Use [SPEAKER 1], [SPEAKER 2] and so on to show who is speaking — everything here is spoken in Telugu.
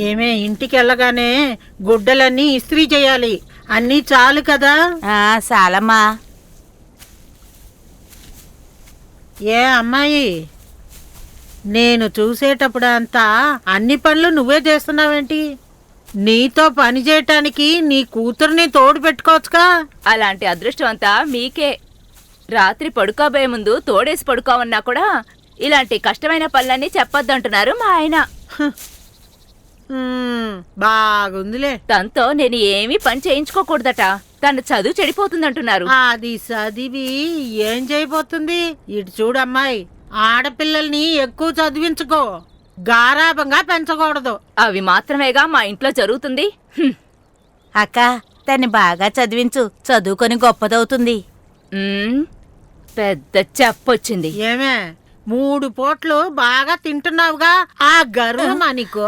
[SPEAKER 1] ఏమే ఇంటికి వెళ్ళగానే గుడ్డలన్నీ ఇస్త్రీ చేయాలి. అన్నీ చాలు కదా?
[SPEAKER 2] చాలమ్మా.
[SPEAKER 1] ఏ అమ్మాయి, నేను చూసేటప్పుడు అంతా అన్ని పనులు నువ్వే చేస్తున్నావేంటి? నీతో పని చేయటానికి నీ కూతుర్ని తోడు పెట్టుకోవచ్చుగా.
[SPEAKER 3] అలాంటి అదృష్టం అంతా మీకే. రాత్రి పడుకోబోయే ముందు తోడేసి పడుకోమన్నా కూడా ఇలాంటి కష్టమైన పనులన్నీ చెప్పొద్దంటున్నారు మా ఆయన.
[SPEAKER 1] బాగుందిలే.
[SPEAKER 3] తనతో నేను ఏమీ పని చేయించుకోకూడదట. తన చదువు చెడిపోతుందంటున్నారు.
[SPEAKER 1] అది చదివి ఏం చేయబోతుంది? ఇటు చూడమ్మాయి, ఆడపిల్లల్ని ఎక్కువ చదివించుకో, గారాబంగా పెంచకూడదు.
[SPEAKER 3] అవి మాత్రమేగా మా ఇంట్లో జరుగుతుంది.
[SPEAKER 2] అక్క, తన్ని బాగా చదివించు, చదువుకొని గొప్పదవుతుంది.
[SPEAKER 3] పెద్ద చెప్పొచ్చింది.
[SPEAKER 1] ఏమే 3 పూట్లు బాగా తింటున్నావుగా, ఆ గర్వం నీకు.